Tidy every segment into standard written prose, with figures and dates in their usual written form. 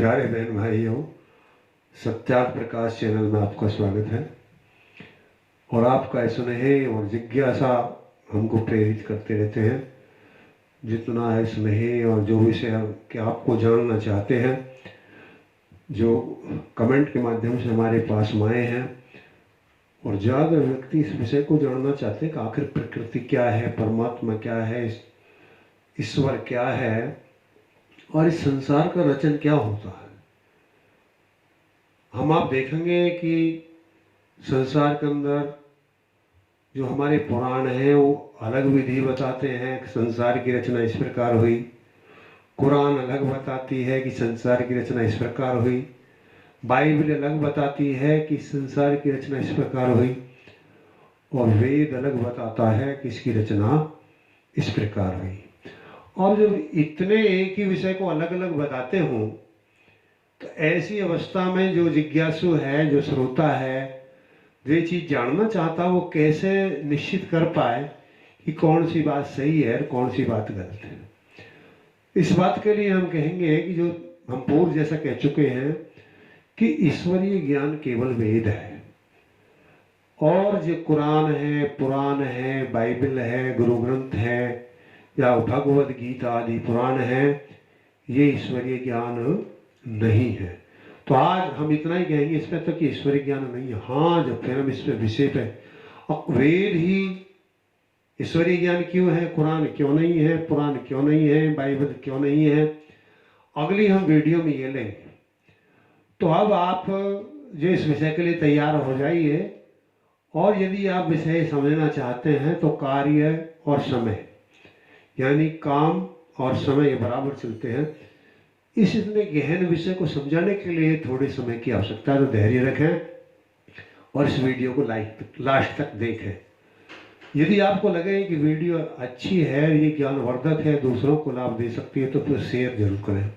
प्यारे बहन भाइयों, सत्यार्थ प्रकाश चैनल में आपका स्वागत है। और आपका स्नेह और जिज्ञासा हमको प्रेरित करते रहते हैं। जितना है स्नेह और जो विषय कि आपको जानना चाहते हैं, जो कमेंट के माध्यम से हमारे पास आए हैं, और ज़्यादा व्यक्ति इस विषय को जानना चाहते हैं कि आखिर प्रकृति क्या है, परमात्मा क्या है, ईश्वर क्या है और इस संसार का रचन क्या होता है। हम आप देखेंगे कि संसार के अंदर जो हमारे पुराण हैं वो अलग विधि बताते हैं कि संसार की रचना इस प्रकार हुई। कुरान अलग बताती है कि संसार की रचना इस प्रकार हुई। बाइबल अलग बताती है कि संसार की रचना इस प्रकार हुई। और वेद अलग बताता है कि इसकी रचना इस प्रकार हुई। और जब इतने एक ही विषय को अलग अलग बताते हों तो ऐसी अवस्था में जो जिज्ञासु है, जो श्रोता है, जो ये चीज़ जानना चाहता है, वो कैसे निश्चित कर पाए कि कौन सी बात सही है और कौन सी बात गलत है। इस बात के लिए हम कहेंगे कि जो हम पूर्व जैसा कह चुके हैं कि ईश्वरीय ज्ञान केवल वेद है, और जो कुरान है, पुराण है, बाइबल है, गुरु ग्रंथ है या भगवद गीता आदि पुराण है, ये ईश्वरीय ज्ञान नहीं है। तो आज हम इतना ही कहेंगे इस पर तक कि ईश्वरीय ज्ञान नहीं है। हाँ, जब फिर हम इस पे विषय पे, और वेद ही ईश्वरीय ज्ञान क्यों है, कुरान क्यों नहीं है, पुराण क्यों नहीं है, बाइबल क्यों नहीं है, अगली हम वीडियो में ये लेंगे। तो अब आप जो इस विषय के लिए तैयार हो जाइए, और यदि आप विषय समझना चाहते हैं तो कार्य और समय, यानी काम और समय बराबर चलते हैं। इस इतने गहन विषय को समझाने के लिए थोड़े समय की आवश्यकता है, तो धैर्य रखें और इस वीडियो को लास्ट तक देखें। यदि आपको लगे कि वीडियो अच्छी है, ये ज्ञानवर्धक है, दूसरों को लाभ दे सकती है, तो फिर शेयर जरूर करें।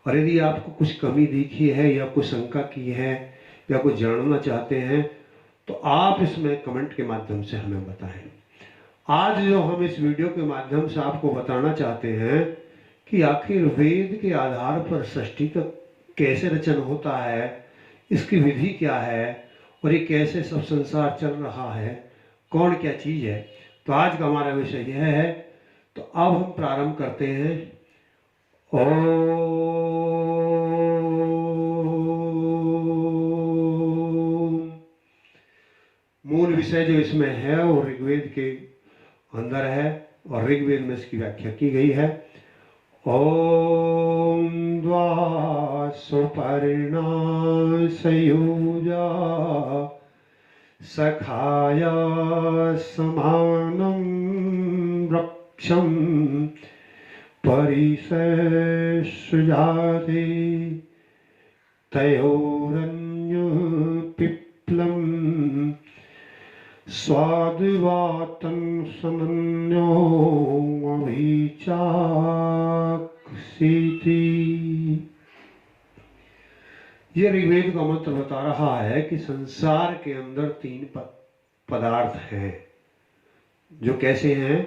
और यदि आपको कुछ कमी दिखी है या कुछ शंका की है या कुछ जानना चाहते हैं तो आप इसमें कमेंट के माध्यम से हमें बताएं। आज जो हम इस वीडियो के माध्यम से आपको बताना चाहते हैं कि आखिर वेद के आधार पर सृष्टि का कैसे रचन होता है, इसकी विधि क्या है, और ये कैसे सब संसार चल रहा है, कौन क्या चीज़ है। तो आज का हमारा विषय यह है। तो अब हम प्रारंभ करते हैं। ओम। मूल विषय जो इसमें है वो ऋग्वेद के अंदर है, और ऋग्वेद में इसकी व्याख्या की गई है। ओम द्वा सुपर्णा सयुजा सखाया समानं वृक्षं परिसृजाते तयोरन्यपिप्लं स्वाद्वातं समन्योऽभिचाक्षीति। ये ऋग्वेद का मंत्र बता रहा है कि संसार के अंदर तीन पदार्थ हैं जो कैसे हैं,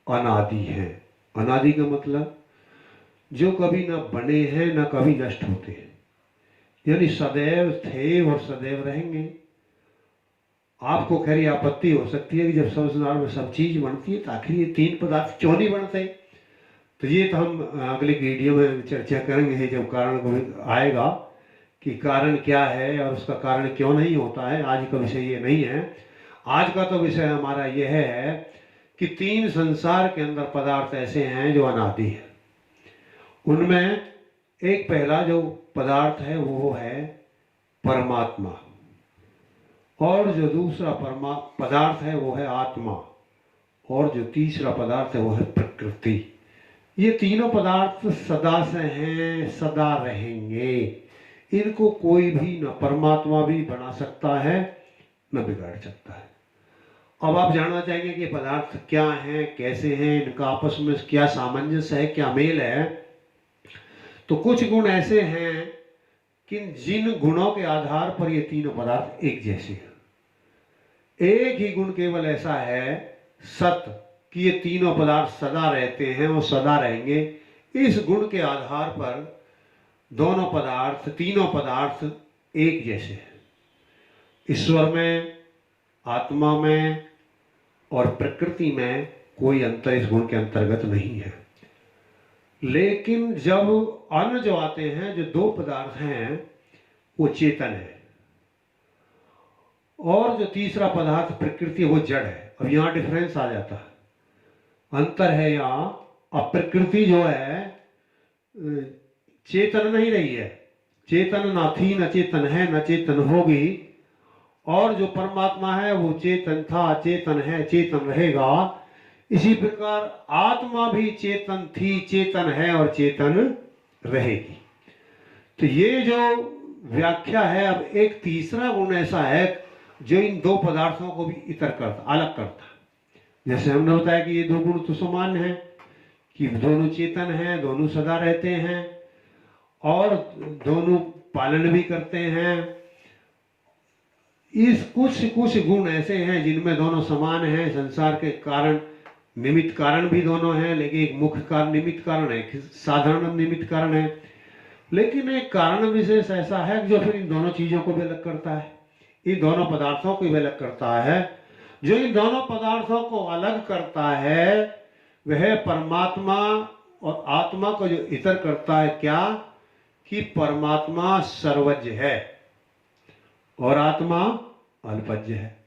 अनादि हैं। अनादि का मतलब जो कभी ना बने हैं ना कभी नष्ट होते हैं, यानी सदैव थे और सदैव रहेंगे। आपको खैर आपत्ति हो सकती है कि जब संसार में सब चीज बनती है तो आखिर ये तीन पदार्थ क्यों नहीं बनते। तो ये तो हम अगले वीडियो में चर्चा करेंगे जब कारण को आएगा कि कारण क्या है और उसका कारण क्यों नहीं होता है। आज का विषय ये नहीं है। आज का तो विषय हमारा यह है कि तीन संसार के अंदर पदार्थ ऐसे हैं जो अनादि हैं। उनमें एक पहला जो पदार्थ है वो है परमात्मा, और जो दूसरा पदार्थ है वो है आत्मा, और जो तीसरा पदार्थ है वो है प्रकृति। ये तीनों पदार्थ सदा से हैं, सदा रहेंगे। इनको कोई भी न परमात्मा भी बना सकता है न बिगाड़ सकता है। अब आप जानना चाहेंगे कि पदार्थ क्या हैं, कैसे हैं, इनका आपस में क्या सामंजस्य है, क्या मेल है। तो कुछ गुण ऐसे हैं कि जिन गुणों के आधार पर ये तीनों पदार्थ एक जैसे हैं। एक ही गुण केवल ऐसा है, सत्य, कि ये तीनों पदार्थ सदा रहते हैं और सदा रहेंगे। इस गुण के आधार पर दोनों पदार्थ, तीनों पदार्थ एक जैसे हैं। ईश्वर में, आत्मा में और प्रकृति में कोई अंतर इस गुण के अंतर्गत नहीं है। लेकिन जब अन्न जो आते हैं, जो दो पदार्थ हैं, वो चेतन है, और जो तीसरा पदार्थ प्रकृति वो जड़ है। अब यहाँ डिफरेंस आ जाता है, अंतर है यहाँ। अब प्रकृति जो है चेतन नहीं रही है, चेतन ना थी, न चेतन है, न चेतन होगी। और जो परमात्मा है वो चेतन था, चेतन है, चेतन रहेगा। इसी प्रकार आत्मा भी चेतन थी, चेतन है और चेतन रहेगी। तो ये जो व्याख्या है, अब एक तीसरा गुण ऐसा है जो इन दो पदार्थों को भी इतर करता, अलग करता। जैसे हमने बताया कि ये दो गुण तो समान हैं, कि दोनों चेतन हैं, दोनों सदा रहते हैं और दोनों पालन भी करते हैं। इस कुछ गुण ऐसे हैं जिनमें दोनों समान हैं। संसार के कारण, निमित्त कारण भी दोनों हैं, लेकिन एक मुख्य कारण निमित्त कारण है, साधारण निमित्त कारण है। लेकिन एक कारण विशेष ऐसा है जो फिर इन दोनों चीजों को भी अलग करता है, इन दोनों पदार्थों को भी अलग करता है। जो इन दोनों पदार्थों को अलग करता है वह परमात्मा और आत्मा को जो इतर करता है, क्या कि परमात्मा सर्वज्ञ है और आत्मा अल्पज्ञ है।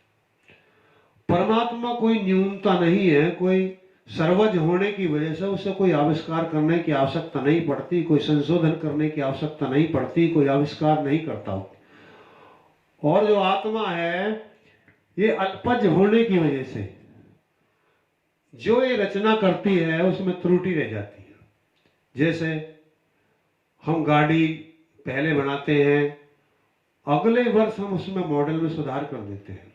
परमात्मा कोई न्यूनता नहीं है, कोई सर्वज्ञ होने की वजह से उसे कोई आविष्कार करने की आवश्यकता नहीं पड़ती, कोई संशोधन करने की आवश्यकता नहीं पड़ती, कोई आविष्कार नहीं करता। और जो आत्मा है ये अल्पज्ञ होने की वजह से जो ये रचना करती है उसमें त्रुटि रह जाती है। जैसे हम गाड़ी पहले बनाते हैं, अगले वर्ष हम उसमें मॉडल में सुधार कर देते हैं।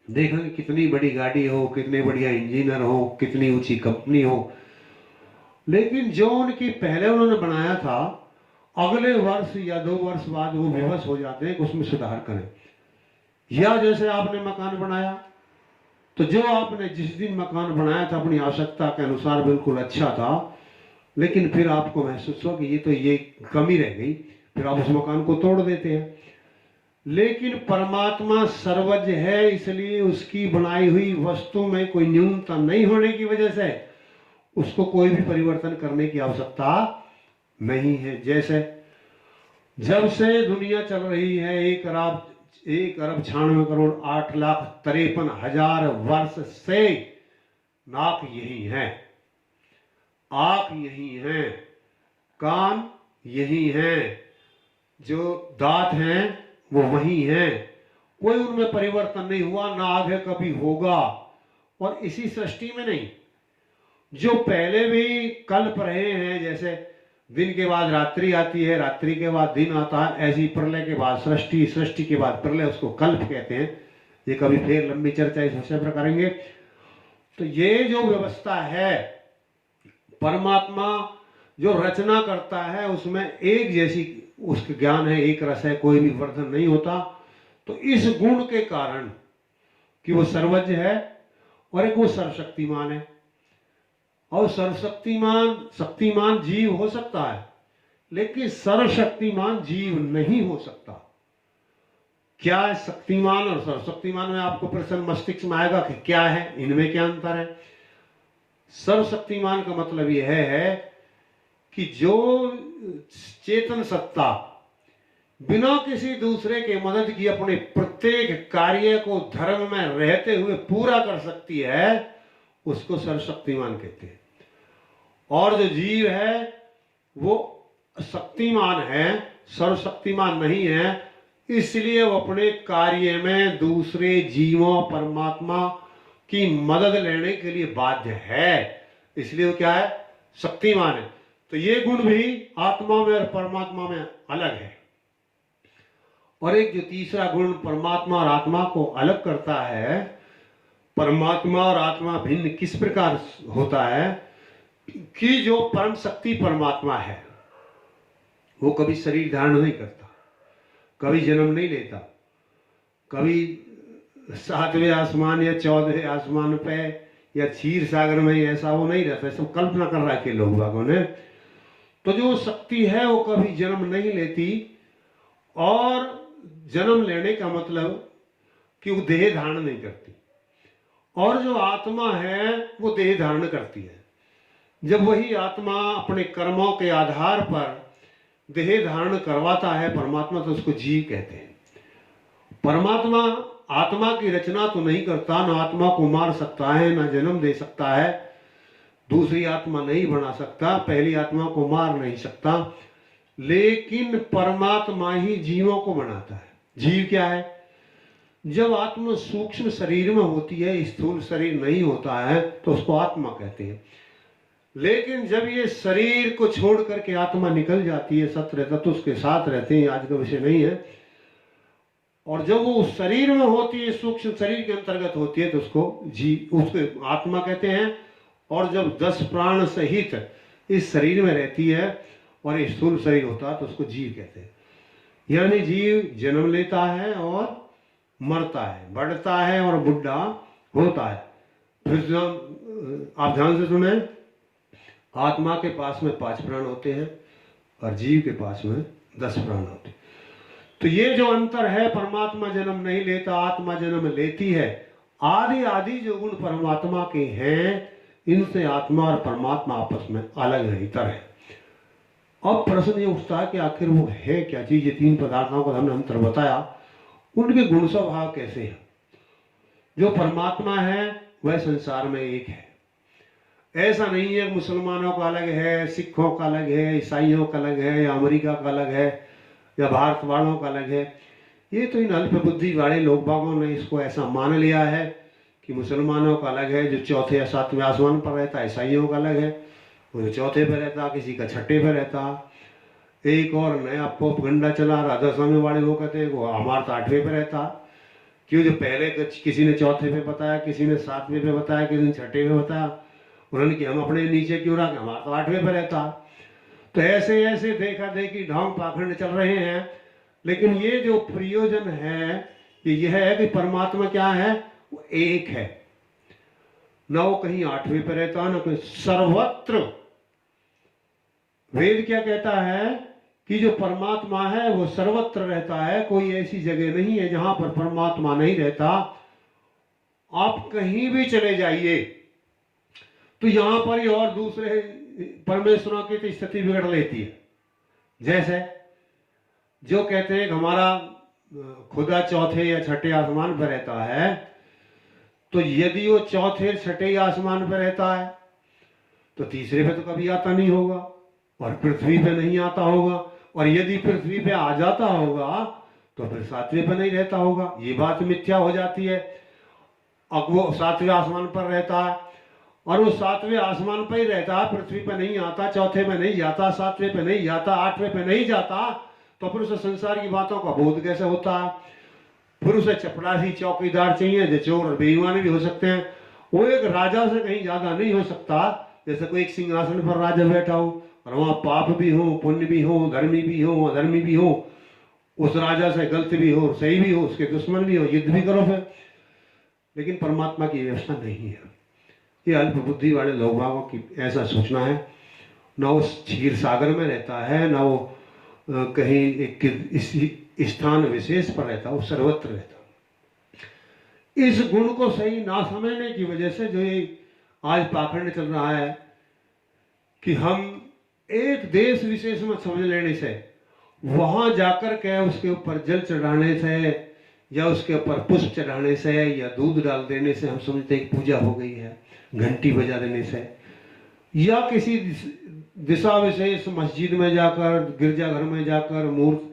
देखेंगे कितनी बड़ी गाड़ी हो, कितने बढ़िया इंजीनियर हो, कितनी ऊंची कंपनी हो, लेकिन जो उनकी पहले उन्होंने बनाया था, अगले वर्ष या 2 वर्ष बाद वो विवश हो जाते हैं कि उसमें सुधार करें। या जैसे आपने मकान बनाया, तो जो आपने जिस दिन मकान बनाया था अपनी आवश्यकता के अनुसार बिल्कुल अच्छा था, लेकिन फिर आपको महसूस हुआ कि ये कमी रह गई, फिर आप उस मकान को तोड़ देते हैं। लेकिन परमात्मा सर्वज्ञ है, इसलिए उसकी बनाई हुई वस्तु में कोई न्यूनता नहीं होने की वजह से उसको कोई भी परिवर्तन करने की आवश्यकता नहीं है। जैसे जब से दुनिया चल रही है 1,96,8,53,हजार वर्ष से नाक यही है, आंख यही है, कान यही है, जो दांत हैं वो वही हैं, कोई उनमें परिवर्तन नहीं हुआ, ना आगे कभी होगा। और इसी सृष्टि में नहीं, जो पहले भी कल्प रहे हैं, जैसे दिन के बाद रात्रि आती है, रात्रि के बाद दिन आता है, ऐसी प्रलय के बाद सृष्टि, सृष्टि के बाद प्रलय, उसको कल्प कहते हैं। ये कभी फिर लंबी चर्चा इस विषय पर करेंगे। तो ये जो व्यवस्था है, परमात्मा जो रचना करता है उसमें एक जैसी उसका ज्ञान है, एक रस है, कोई भी वर्धन नहीं होता। तो इस गुण के कारण कि वो सर्वज्ञ है और एक वो सर्वशक्तिमान है, और शक्तिमान जीव हो सकता है, लेकिन सर्वशक्तिमान जीव नहीं हो सकता। क्या है शक्तिमान और सर्वशक्तिमान में आपको प्रश्न मस्तिष्क में आएगा कि क्या है, इनमें क्या अंतर है। सर्वशक्तिमान का मतलब यह है कि जो चेतन सत्ता बिना किसी दूसरे के मदद की अपने प्रत्येक कार्य को धर्म में रहते हुए पूरा कर सकती है, उसको सर्वशक्तिमान कहते हैं। और जो जीव है वो शक्तिमान है, सर्वशक्तिमान नहीं है, इसलिए वो अपने कार्य में दूसरे जीवों, परमात्मा की मदद लेने के लिए बाध्य है, इसलिए वो क्या है, शक्तिमान है। तो ये गुण भी आत्मा में और परमात्मा में अलग है। और एक जो तीसरा गुण परमात्मा और आत्मा को अलग करता है, परमात्मा और आत्मा भिन्न किस प्रकार होता है कि जो परम शक्ति परमात्मा है वो कभी शरीर धारण नहीं करता, कभी जन्म नहीं लेता, कभी 7वें आसमान या 14वें आसमान पे या क्षीर सागर में ऐसा वो नहीं रहता, सब कल्पना कर रहा है के लोग बागों ने। तो जो शक्ति है वो कभी जन्म नहीं लेती, और जन्म लेने का मतलब कि वो देह धारण नहीं करती, और जो आत्मा है वो देह धारण करती है। जब वही आत्मा अपने कर्मों के आधार पर देह धारण करवाता है परमात्मा, तो उसको जीव कहते हैं। परमात्मा आत्मा की रचना तो नहीं करता, ना आत्मा को मार सकता है, ना जन्म दे सकता है, दूसरी आत्मा नहीं बना सकता, पहली आत्मा को मार नहीं सकता, लेकिन परमात्मा ही जीवों को बनाता है। जीव क्या है? जब आत्मा सूक्ष्म शरीर में होती है, स्थूल शरीर नहीं होता है, तो उसको आत्मा कहते हैं। लेकिन जब ये शरीर को छोड़ करके आत्मा निकल जाती है, सत्य तत्व उसके साथ रहते हैं, आज का विषय नहीं है, और जब वो उस शरीर में होती है, सूक्ष्म शरीर के अंतर्गत होती है, तो उसको आत्मा कहते हैं। और जब 10 प्राण सहित इस शरीर में रहती है और ये स्थूल शरीर होता है, तो उसको जीव कहते हैं। यानी जीव जन्म लेता है और मरता है, बढ़ता है और बुढ़ा होता है। फिर आप ध्यान से सुने, आत्मा के पास में 5 प्राण होते हैं और जीव के पास में 10 प्राण होते हैं। तो ये जो अंतर है, परमात्मा जन्म नहीं लेता, आत्मा जन्म लेती है। आदि आदि जो गुण परमात्मा के हैं, इनसे आत्मा और परमात्मा आपस में अलग नहीं, तर है। अब प्रश्न ये उठता है कि आखिर वो है क्या चीज? ये 3 पदार्थों का हमने अंतर बताया, उनके गुण स्वभाव कैसे हैं? जो परमात्मा है वह संसार में एक है। ऐसा नहीं है मुसलमानों का अलग है, सिखों का अलग है, ईसाइयों का अलग है, या अमेरिका का अलग है, या भारत वालों का अलग है। ये तो इन अल्प बुद्धि वाले लोग बागों ने इसको ऐसा मान लिया है कि मुसलमानों का अलग है, जो 4थे या 7वें आसमान पर रहता है, ईसाइयों का अलग है, वो जो 4थे पे रहता, किसी का 6ठे पे रहता। एक और नया पोप गंडा चला, राधा स्वामी वाले वो कहते हैं वो हमारा तो 8वें पे रहता। क्यों? जो पहले किसी ने 4थे पे बताया, किसी ने 7वें पे बताया, किसी ने 6ठे पे बताया, उन्होंने कि हम अपने नीचे क्यों रहा, हमारा तो 8वें पे रहता। तो ऐसे ऐसे देखा देखी ढोंग पाखंड चल रहे हैं। लेकिन ये जो प्रयोजन है, ये यह है कि परमात्मा क्या है? वो एक है, ना वो कहीं 8वें पे रहता, ना कोई, सर्वत्र। वेद क्या कहता है कि जो परमात्मा है वो सर्वत्र रहता है, कोई ऐसी जगह नहीं है जहां पर परमात्मा नहीं रहता। आप कहीं भी चले जाइए तो यहां पर ही और दूसरे परमेश्वरों की तो स्थिति बिगड़ लेती है। जैसे जो कहते हैं कि हमारा खुदा 4थे या 6ठे आसमान पर रहता है, तो यदि वो 4थे 6ठे आसमान पर रहता है तो 3रे पे तो कभी आता नहीं होगा, और पृथ्वी पे नहीं आता होगा, और यदि पृथ्वी पे आ जाता होगा तो फिर 7वें पे नहीं रहता होगा। ये बात मिथ्या हो जाती है। अब वो 7वें आसमान पर रहता है, और वो 7वें आसमान पर ही रहता है, पृथ्वी पे नहीं आता, 4थे पे नहीं जाता, 7वें पे नहीं जाता, 8वें पे नहीं जाता, तो फिर उसे संसार की बातों का बोध कैसे होता है? फिर उसे चपरासी चौकीदार चाहिए, जो चोर और बेईमान भी हो सकते हैं। वो एक राजा से कहीं ज्यादा नहीं हो सकता। जैसे कोई एक सिंहासन पर राजा बैठा हो और वहां पाप भी हो, पुण्य भी हो, धर्मी भी हो, अधर्मी भी हो, उस राजा से गलत भी हो, सही भी हो, उसके दुश्मन भी हो, युद्ध भी करो फिर। लेकिन परमात्मा की व्यवस्था नहीं है। ये अल्प बुद्धि वाले लोगों की ऐसा सोचना है। ना वो क्षीर सागर में रहता है, ना वो कहीं एक स्थान विशेष पर रहता, वो सर्वत्र रहता। इस गुण को सही ना समझने की वजह से जो ये आज पाखंड चल रहा है कि हम एक देश विशेष में समझ लेने से, वहां जाकर के उसके ऊपर जल चढ़ाने से, या उसके ऊपर पुष्प चढ़ाने से, या दूध डाल देने से हम समझते हैं पूजा हो गई है, घंटी बजा देने से, या किसी दिशा विशेष मस्जिद में जाकर, गिरजाघर में जाकर, मूर्त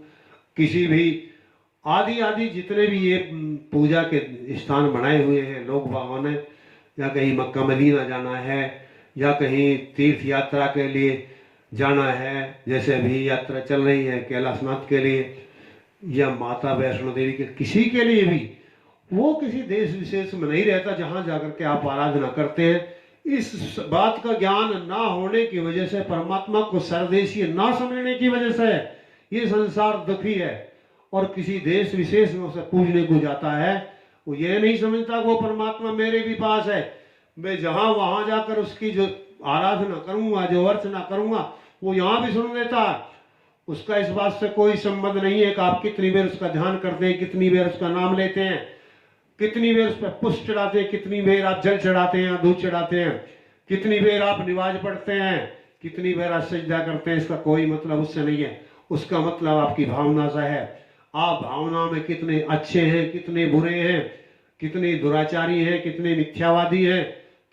किसी भी आदि आदि जितने भी ये पूजा के स्थान बनाए हुए हैं लोग बागों ने, या कहीं मक्का मदीना जाना है, या कहीं तीर्थ यात्रा के लिए जाना है, जैसे अभी यात्रा चल रही है कैलाशनाथ के लिए, या माता वैष्णो देवी के, किसी के लिए भी, वो किसी देश विशेष में नहीं रहता जहां जाकर के आप आराधना करते हैं। इस बात का ज्ञान ना होने की वजह से, परमात्मा को सरदेशी ना समझने की वजह से ये संसार दुखी है, और किसी देश विशेष में उसे पूजने को जाता है। वो ये नहीं समझता वो परमात्मा मेरे भी पास है, मैं जहां वहां जाकर उसकी जो आराधना करूंगा, जो अर्चना करूंगा, वो यहाँ भी सुन लेता है। उसका इस बात से कोई संबंध नहीं है कि आप कितनी बार उसका ध्यान करते हैं, कितनी बार उसका नाम लेते हैं, कितनी बार उस पर पुष्प चढ़ाते हैं, कितनी बार आप जल चढ़ाते हैं, दूध चढ़ाते हैं, कितनी बार आप नमाज पढ़ते हैं, कितनी बार आप सजदा करते हैं। इसका कोई मतलब उससे नहीं है। उसका मतलब आपकी भावना से है। आप भावना में कितने अच्छे हैं, कितने बुरे हैं, कितने दुराचारी हैं, कितने मिथ्यावादी हैं,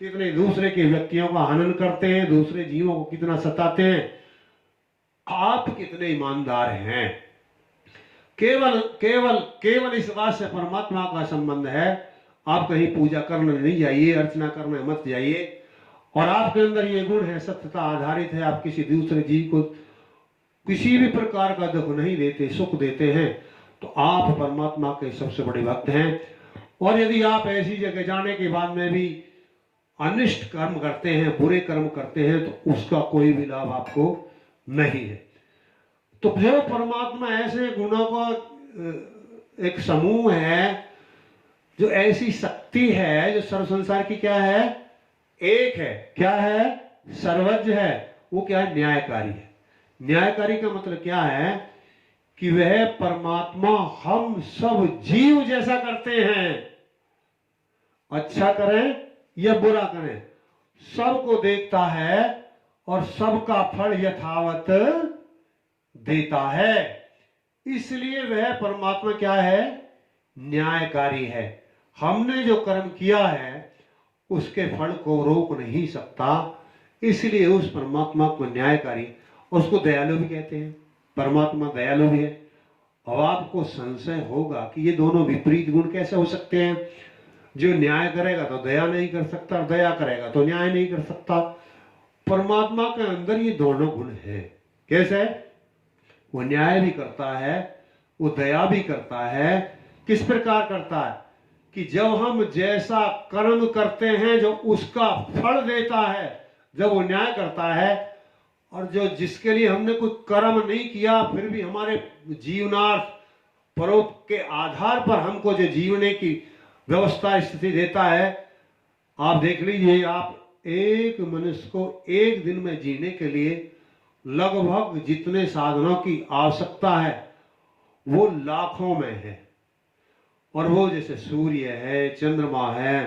कितने दूसरे के व्यक्तियों का हनन करते हैं, दूसरे जीवों को कितना सताते हैं, आप कितने ईमानदार हैं। केवल केवल केवल इस बात से परमात्मा का संबंध है। आप कहीं पूजा करने नहीं जाइए, अर्चना करने मत जाइए, और आपके अंदर ये गुण है, सत्यता आधारित है, आप किसी दूसरे जीव को किसी भी प्रकार का दुख नहीं देते, सुख देते हैं, तो आप परमात्मा के सबसे बड़े भक्त हैं। और यदि आप ऐसी जगह जाने के बाद में भी अनिष्ट कर्म करते हैं, बुरे कर्म करते हैं, तो उसका कोई भी लाभ आपको नहीं है। तो फिर परमात्मा ऐसे गुणों का एक समूह है, जो ऐसी शक्ति है जो सर्व संसार की क्या है, एक है। क्या है? सर्वज्ञ है। वो क्या है? न्यायकारी है। न्यायकारी का मतलब क्या है कि वह परमात्मा हम सब जीव जैसा करते हैं, अच्छा करें या बुरा करें, सबको देखता है और सबका फल यथावत देता है। इसलिए वह परमात्मा क्या है? न्यायकारी है। हमने जो कर्म किया है उसके फल को रोक नहीं सकता, इसलिए उस परमात्मा को न्यायकारी, उसको दयालु भी कहते हैं। परमात्मा दयालु भी है। अब आपको संशय होगा कि ये दोनों विपरीत गुण कैसे हो सकते हैं। जो न्याय करेगा तो दया नहीं कर सकता, दया करेगा तो न्याय नहीं कर सकता। परमात्मा के अंदर ये दोनों गुण है। कैसे? वो न्याय भी करता है, वो दया भी करता है। किस प्रकार करता है कि जब हम जैसा कर्म करते हैं जो उसका फल देता है, जब वो न्याय करता है, और जो जिसके लिए हमने कोई कर्म नहीं किया फिर भी हमारे जीवनार्थ परोप के आधार पर हमको जो जीवने की व्यवस्था स्थिति देता है। आप देख लीजिए, आप एक मनुष्य को एक दिन में जीने के लिए लगभग जितने साधनों की आवश्यकता है वो लाखों में है। और वो जैसे सूर्य है, चंद्रमा है,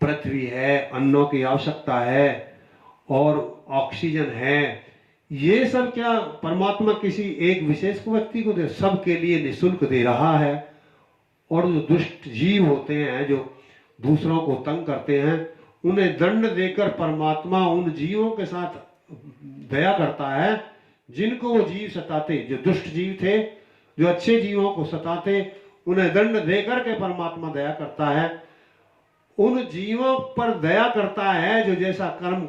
पृथ्वी है, अन्नों की आवश्यकता है और ऑक्सीजन है, ये सब क्या परमात्मा किसी एक विशेष को व्यक्ति को दे? सबके लिए निःशुल्क दे रहा है। और जो दुष्ट जीव होते हैं, जो दूसरों को तंग करते हैं, उन्हें दंड देकर परमात्मा उन जीवों के साथ दया करता है जिनको वो जीव सताते। जो दुष्ट जीव थे, जो अच्छे जीवों को सताते, उन्हें दंड देकर के परमात्मा दया करता है। उन जीवों पर दया करता है जो जैसा कर्म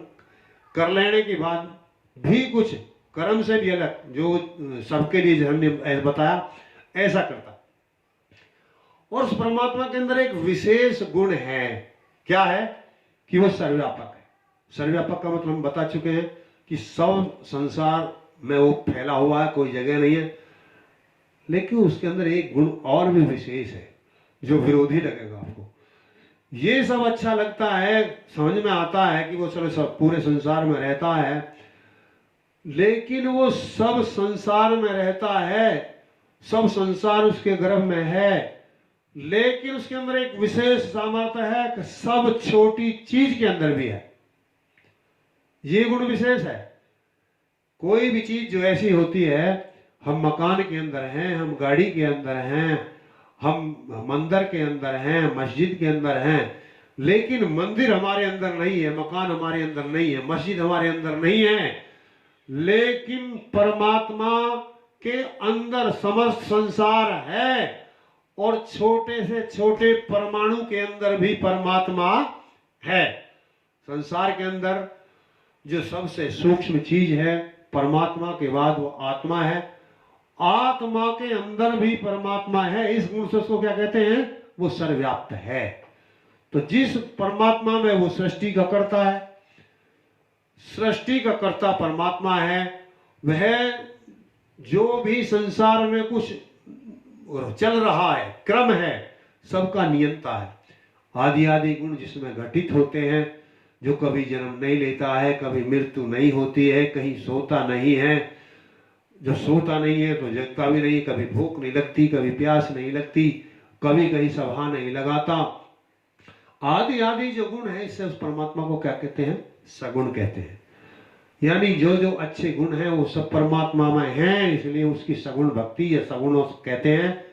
कर लेने के बाद भी कुछ कर्म से भी अलग, जो सबके लिए हमने बताया, ऐसा करता। और उस परमात्मा के अंदर एक विशेष गुण है। क्या है? कि वो सर्वव्यापक है। सर्वव्यापक का मतलब हम बता चुके हैं कि सब संसार में वो फैला हुआ है, कोई जगह नहीं है। लेकिन उसके अंदर एक गुण और भी विशेष है जो विरोधी लगेगा आपको। ये सब अच्छा लगता है, समझ में आता है कि वो सब पूरे संसार में रहता है, लेकिन वो सब संसार में रहता है, सब संसार उसके गर्भ में है, लेकिन उसके अंदर एक विशेष सामर्थ्य है कि सब छोटी चीज के अंदर भी है। ये गुण विशेष है। कोई भी चीज जो ऐसी होती है, हम मकान के अंदर हैं, हम गाड़ी के अंदर हैं, हम मंदिर के अंदर हैं, मस्जिद के अंदर हैं, लेकिन मंदिर हमारे अंदर नहीं है, मकान हमारे अंदर नहीं है, मस्जिद हमारे अंदर नहीं है, लेकिन परमात्मा के अंदर समस्त संसार है। और छोटे से छोटे परमाणु के अंदर भी परमात्मा है। संसार के अंदर जो सबसे सूक्ष्म चीज है परमात्मा के बाद वो आत्मा है। आत्मा के अंदर भी परमात्मा है। इस गुण से उसको क्या कहते हैं? वो सर्वव्याप्त है। तो जिस परमात्मा में वो सृष्टि का कर्ता है, सृष्टि का कर्ता परमात्मा है, वह जो भी संसार में कुछ चल रहा है, क्रम है, सबका नियंता है। आदि आदि गुण जिसमें घटित होते हैं, जो कभी जन्म नहीं लेता है, कभी मृत्यु नहीं होती है, कहीं सोता नहीं है, जो सोता नहीं है तो जगता भी नहीं, कभी भूख नहीं लगती, कभी प्यास नहीं लगती, कभी कहीं सभा नहीं लगाता, आदि आदि जो गुण है, इससे उस परमात्मा को क्या कहते हैं? सगुण कहते हैं। यानी जो जो अच्छे गुण हैं वो सब परमात्मा में हैं, इसलिए उसकी सगुण भक्ति या सगुण कहते हैं।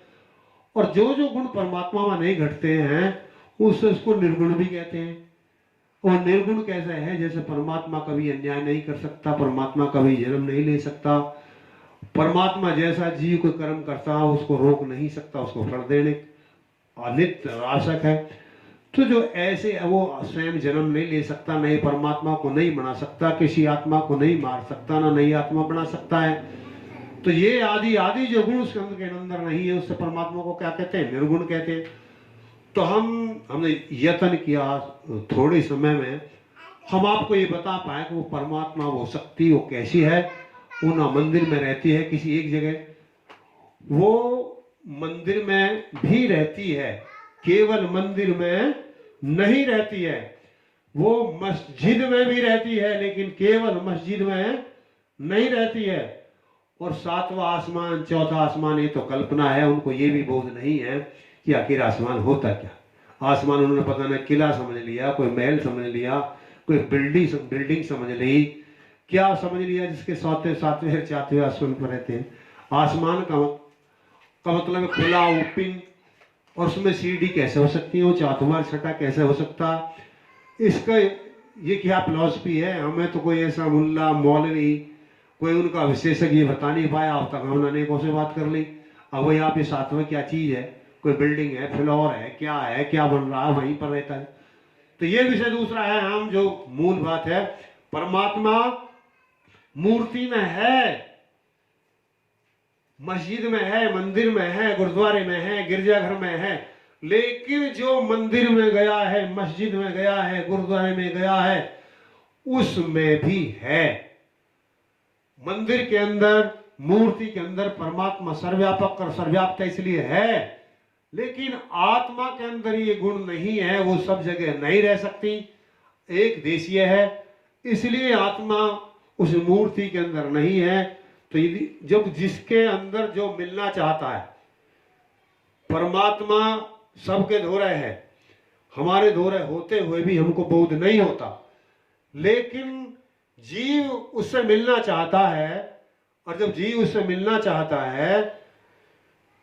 और जो जो गुण परमात्मा में नहीं घटते हैं उससे उसको निर्गुण भी कहते हैं। और निर्गुण कैसे है? जैसे परमात्मा कभी अन्याय नहीं कर सकता, परमात्मा कभी जन्म नहीं ले सकता, परमात्मा जैसा जीव कोई कर्म करता है उसको रोक नहीं सकता, उसको फल देने अनित्य राशक है। तो जो ऐसे वो स्वयं जन्म नहीं ले सकता, नहीं परमात्मा को नहीं बना सकता, किसी आत्मा को नहीं मार सकता, ना नई आत्मा बना सकता है, तो ये आदि आदि जो गुण उसके अंदर नहीं है, उससे परमात्मा को क्या कहते हैं? निर्गुण कहते हैं। तो हमने यत्न किया थोड़े समय में हम आपको ये बता पाए कि वो परमात्मा, वो शक्ति वो कैसी है। वो ना मंदिर में रहती है किसी एक जगह, वो मंदिर में भी रहती है, केवल मंदिर में नहीं रहती है, वो मस्जिद में भी रहती है लेकिन केवल मस्जिद में नहीं रहती है। और सातवां आसमान, चौथा आसमान, ये तो कल्पना है, उनको ये भी बोध नहीं है कि आखिर आसमान होता क्या। आसमान उन्होंने पता नहीं किला समझ लिया, कोई महल समझ लिया, कोई बिल्डिंग समझ ली, क्या समझ लिया, जिसके सातवें सातवें आसमान पर रहते हैं। आसमान का मतलब खुला ओपन, और उसमें सीढ़ी कैसे हो सकती है, वो चौथवा छठा कैसे हो सकता। इसका ये क्या फिलॉसफी है? हमें तो कोई ऐसा मुल्ला मौलवी कोई उनका विशेषज्ञ बता नहीं पाया, अब तक हमने अनेकों से बात कर ली। अब वही आप ये सातवें क्या चीज है, कोई बिल्डिंग है, फ्लोर है, क्या बन रहा है, वहीं पर रहता है। तो ये विषय दूसरा है। हम जो मूल बात है, परमात्मा मूर्ति में है, मस्जिद में है, मंदिर में है, गुरुद्वारे में है, गिरजाघर में है, लेकिन जो मंदिर में गया है, मस्जिद में गया है, गुरुद्वारे में गया है, उसमें भी है। मंदिर के अंदर, मूर्ति के अंदर परमात्मा सर्वव्यापक और सर्वव्याप्त इसलिए है, लेकिन आत्मा के अंदर ये गुण नहीं है, वो सब जगह नहीं रह सकती, एक देशीय है, इसलिए आत्मा उस मूर्ति के अंदर नहीं है। तो जब जिसके अंदर जो मिलना चाहता है, परमात्मा सबके धोरे है, हमारे धोरे होते हुए भी हमको बोध नहीं होता, लेकिन जीव उससे मिलना चाहता है। और जब जीव उससे मिलना चाहता है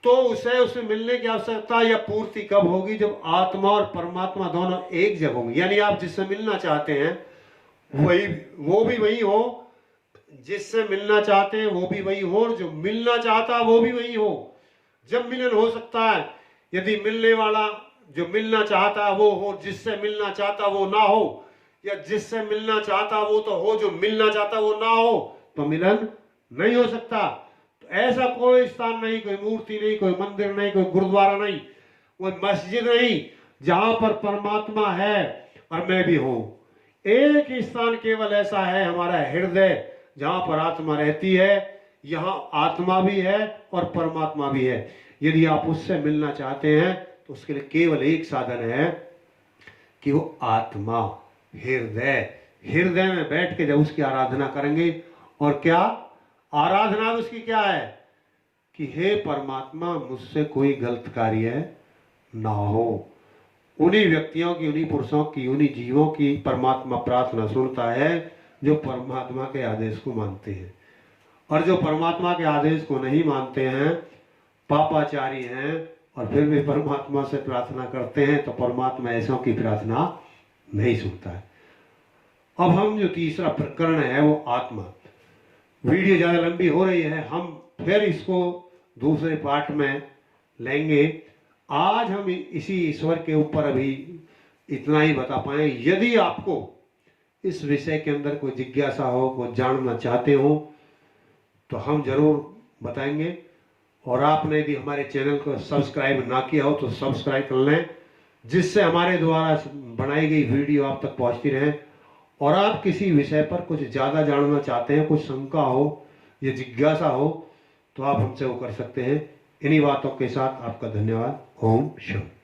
तो उससे मिलने की आवश्यकता या पूर्ति कब होगी? जब आत्मा और परमात्मा दोनों एक जगह होंगे। यानी आप जिससे मिलना चाहते हैं वही, वो भी वही हो, जिससे मिलना चाहते हैं वो भी वही हो, और जो मिलना चाहता है वो भी वही हो। जब मिलन हो सकता है, यदि मिलने वाला जो मिलना चाहता है वो हो, जिससे मिलना चाहता वो ना हो, या जिससे मिलना चाहता वो तो हो, जो मिलना चाहता वो ना हो, तो मिलन नहीं हो सकता। तो ऐसा कोई स्थान नहीं, कोई मूर्ति नहीं, कोई मंदिर नहीं, कोई गुरुद्वारा नहीं, कोई मस्जिद नहीं, जहां पर परमात्मा है और मैं भी हूं। एक ही स्थान केवल ऐसा है, हमारा हृदय, जहां पर आत्मा रहती है। यहां आत्मा भी है और परमात्मा भी है। यदि आप उससे मिलना चाहते हैं तो उसके लिए केवल एक साधन है कि वो आत्मा, हृदय में बैठ के जब उसकी आराधना करेंगे, और क्या आराधना उसकी क्या है कि हे परमात्मा, मुझसे कोई गलत कार्य ना हो। उन्हीं व्यक्तियों की, उन्हीं पुरुषों की, उन्हीं जीवों की परमात्मा प्रार्थना सुनता है जो परमात्मा के आदेश को मानते हैं। और जो परमात्मा के आदेश को नहीं मानते हैं, पापाचारी हैं, और फिर भी परमात्मा से प्रार्थना करते हैं, तो परमात्मा ऐसों की प्रार्थना नहीं सुनता है। अब हम जो तीसरा प्रकरण है वो आत्मा, वीडियो ज़्यादा लंबी हो रही है, हम फिर इसको दूसरे पार्ट में लेंगे। आज हम इसी ईश्वर के ऊपर अभी इतना ही बता पाए। यदि आपको इस विषय के अंदर कोई जिज्ञासा हो, कोई जानना चाहते हो, तो हम जरूर बताएंगे। और आपने यदि हमारे चैनल को सब्सक्राइब ना किया हो तो सब्सक्राइब कर लें, जिससे हमारे द्वारा बनाई गई वीडियो आप तक पहुंचती रहे। और आप किसी विषय पर कुछ ज़्यादा जानना चाहते हैं, कुछ शंका हो या जिज्ञासा हो, तो आप हमसे वो कर सकते हैं। इन्हीं बातों के साथ आपका धन्यवाद। ओम शांति।